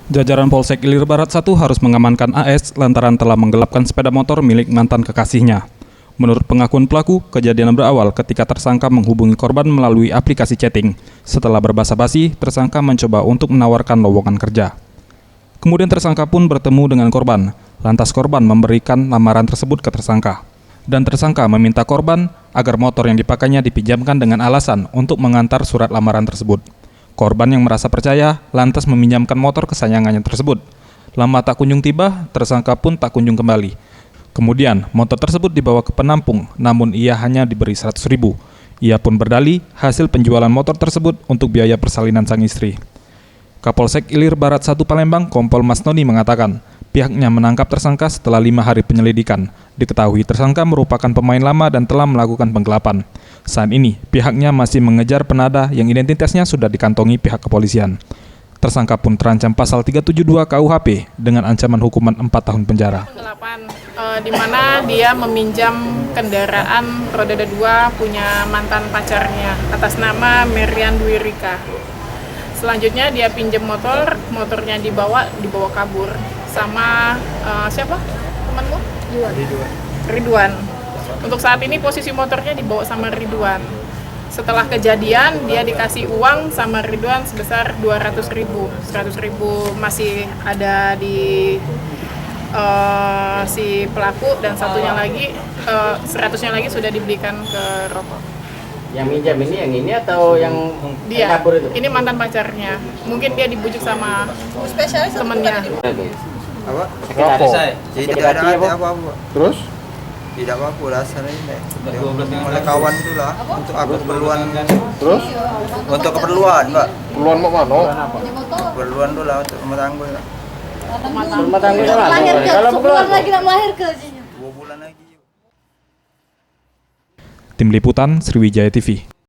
Jajaran Polsek Ilir Barat 1 harus mengamankan AS lantaran telah menggelapkan sepeda motor milik mantan kekasihnya. Menurut pengakuan pelaku, kejadian berawal ketika tersangka menghubungi korban melalui aplikasi chatting. Setelah berbasa-basi, tersangka mencoba untuk menawarkan lowongan kerja. Kemudian tersangka pun bertemu dengan korban. Lantas korban memberikan lamaran tersebut ke tersangka. Dan tersangka meminta korban agar motor yang dipakainya dipinjamkan dengan alasan untuk mengantar surat lamaran tersebut. Korban yang merasa percaya lantas meminjamkan motor kesayangannya tersebut. Lama tak kunjung tiba, tersangka pun tak kunjung kembali. Kemudian motor tersebut dibawa ke penampung, namun ia hanya diberi 100.000. Ia pun berdalih hasil penjualan motor tersebut untuk biaya persalinan sang istri. Kapolsek Ilir Barat 1 Palembang, Kompol Mas Noni mengatakan, pihaknya menangkap tersangka setelah 5 hari penyelidikan. Diketahui tersangka merupakan pemain lama dan telah melakukan penggelapan. Saat ini, pihaknya masih mengejar penada yang identitasnya sudah dikantongi pihak kepolisian. Tersangka pun terancam pasal 372 KUHP dengan ancaman hukuman 4 tahun penjara. Penggelapan, di mana dia meminjam kendaraan roda 2 punya mantan pacarnya atas nama Merian Dwi Rika. Selanjutnya dia pinjam motornya dibawa kabur sama siapa temanmu? Ridwan. Untuk saat ini posisi motornya dibawa sama Ridwan. Setelah kejadian dia dikasih uang sama Ridwan sebesar 200.000. 100.000 masih ada di si pelaku dan satunya lagi 100-nya lagi sudah dibelikan ke rokok. Yang minjam ini yang ini atau yang Dia kabur itu? ini mantan pacarnya. Mungkin dia dibujuk sama temennya. Apa? Sakit hati saya. Tidak ada apa-apa. Terus? Tidak apa-apa lah sana ini. Oleh kawan itu lah untuk keperluan. Terus? Untuk keperluan, Pak. Keluar mau mana? Keperluan dulu lah untuk rumah tangga lah. Rumah tangganya lah. Lahir ke, Kalau sebulan lagi nak melahir ke. 2 bulan lagi. Tim Liputan Sriwijaya TV.